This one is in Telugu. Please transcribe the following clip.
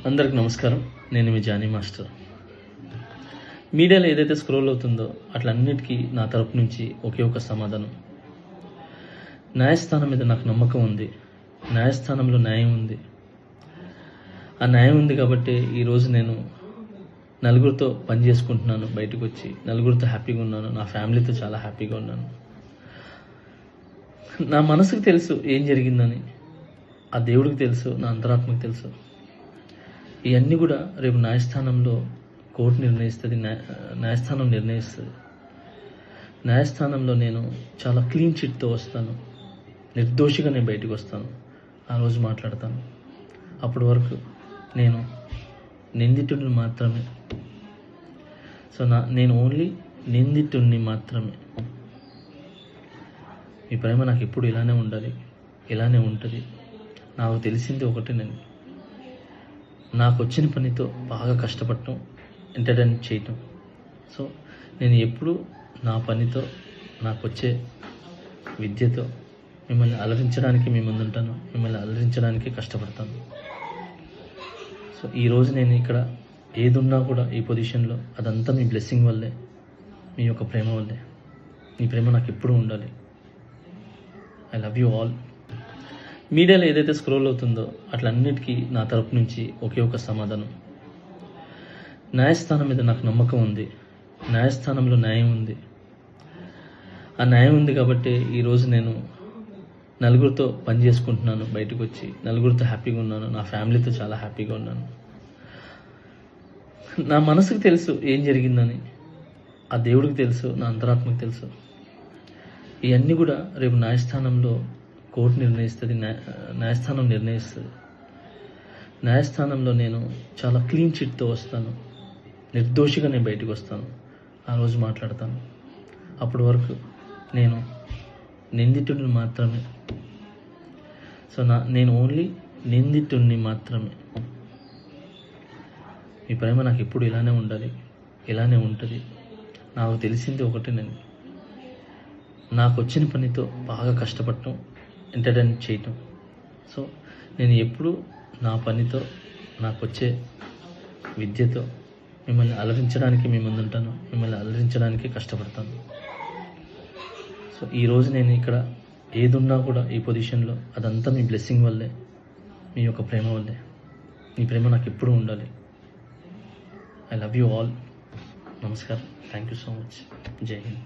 అందరికి నమస్కారం. నేను మీ జానీ మాస్టర్. మీడియాలో ఏదైతే స్క్రోల్ అవుతుందో అట్లన్నిటికీ నా తరపు నుంచి ఒకే ఒక సమాధానం. న్యాయస్థానం మీద నాకు నమ్మకం ఉంది. న్యాయస్థానంలో న్యాయం ఉంది. ఆ న్యాయం ఉంది కాబట్టి ఈరోజు నేను నలుగురితో పని చేసుకుంటున్నాను. బయటకు వచ్చి నలుగురితో హ్యాపీగా ఉన్నాను. నా ఫ్యామిలీతో చాలా హ్యాపీగా ఉన్నాను. నా మనసుకు తెలుసు ఏం జరిగిందని. ఆ దేవుడికి తెలుసు, నా అంతరాత్మకు తెలుసు. ఇవన్నీ కూడా రేపు న్యాయస్థానంలో కోర్టు నిర్ణయిస్తుంది. న్యాయస్థానం నిర్ణయిస్తుంది. న్యాయస్థానంలో నేను చాలా క్లీన్ చిట్తో వస్తాను. నిర్దోషిగా నేను బయటకు వస్తాను. ఆ రోజు మాట్లాడతాను. అప్పటి వరకు నేను నిందితుడిని మాత్రమే. నేను ఓన్లీ నిందితుడిని మాత్రమే. మీ ప్రేమ నాకు ఎప్పుడు ఇలానే ఉండాలి, ఇలానే ఉంటుంది. నాకు తెలిసింది ఒకటేనండి, నాకు వచ్చిన పనితో బాగా కష్టపడటం, ఎంటర్టైన్ చేయటం. నేను ఎప్పుడు నా పనితో, నాకు వచ్చే విద్యతో మిమ్మల్ని అలరించడానికి మీ ముందుంటాను. మిమ్మల్ని అలరించడానికి కష్టపడతాను. ఈరోజు నేను ఇక్కడ ఏదున్నా కూడా ఈ పొజిషన్లో అదంతా మీ బ్లెస్సింగ్ వల్లే, మీ యొక్క ప్రేమ వల్లే. మీ ప్రేమ నాకు ఎప్పుడు ఉండాలి. I love you all. మీడియాలో ఏదైతే స్క్రోల్ అవుతుందో అట్లన్నిటికీ నా తరపు నుంచి ఒకే ఒక సమాధానం. న్యాయస్థానం మీద నాకు నమ్మకం ఉంది. న్యాయస్థానంలో న్యాయం ఉంది. ఆ న్యాయం ఉంది కాబట్టి ఈరోజు నేను నలుగురితో పని చేసుకుంటున్నాను. బయటకు వచ్చి నలుగురితో హ్యాపీగా ఉన్నాను. నా ఫ్యామిలీతో చాలా హ్యాపీగా ఉన్నాను. నా మనసుకు తెలుసు ఏం జరిగిందని. ఆ దేవుడికి తెలుసు, నా అంతరాత్మకు తెలుసు. ఇవన్నీ కూడా రేపు న్యాయస్థానంలో కోర్టు నిర్ణయిస్తుంది. న్యాయస్థానం నిర్ణయిస్తుంది. న్యాయస్థానంలో నేను చాలా క్లీన్ చిట్తో వస్తాను. నిర్దోషిగా నేను బయటకు వస్తాను. ఆ రోజు మాట్లాడతాను. అప్పటి వరకు నేను నిందితుడిని మాత్రమే. నేను ఓన్లీ నిందితుడిని మాత్రమే. మీ ప్రేమ నాకు ఎప్పుడు ఇలానే ఉండాలి, ఇలానే ఉంటుంది. నాకు తెలిసింది ఒకటేనండి, నాకు వచ్చిన పనితో బాగా కష్టపడటం, ఎంటర్టైన్ చేయటం. నేను ఎప్పుడు నా పనితో, నాకు వచ్చే విద్యతో మిమ్మల్ని అలరించడానికి మీ ముందుంటాను. మిమ్మల్ని అలరించడానికి కష్టపడతాను. ఈరోజు నేను ఇక్కడ ఏదున్నా కూడా ఈ పొజిషన్లో అదంతా మీ బ్లెస్సింగ్ వల్లే, మీ యొక్క ప్రేమ వల్లే. మీ ప్రేమ నాకు ఎప్పుడు ఉండాలి. I love you all. నమస్కారం. Thank you so much. Jai Hind.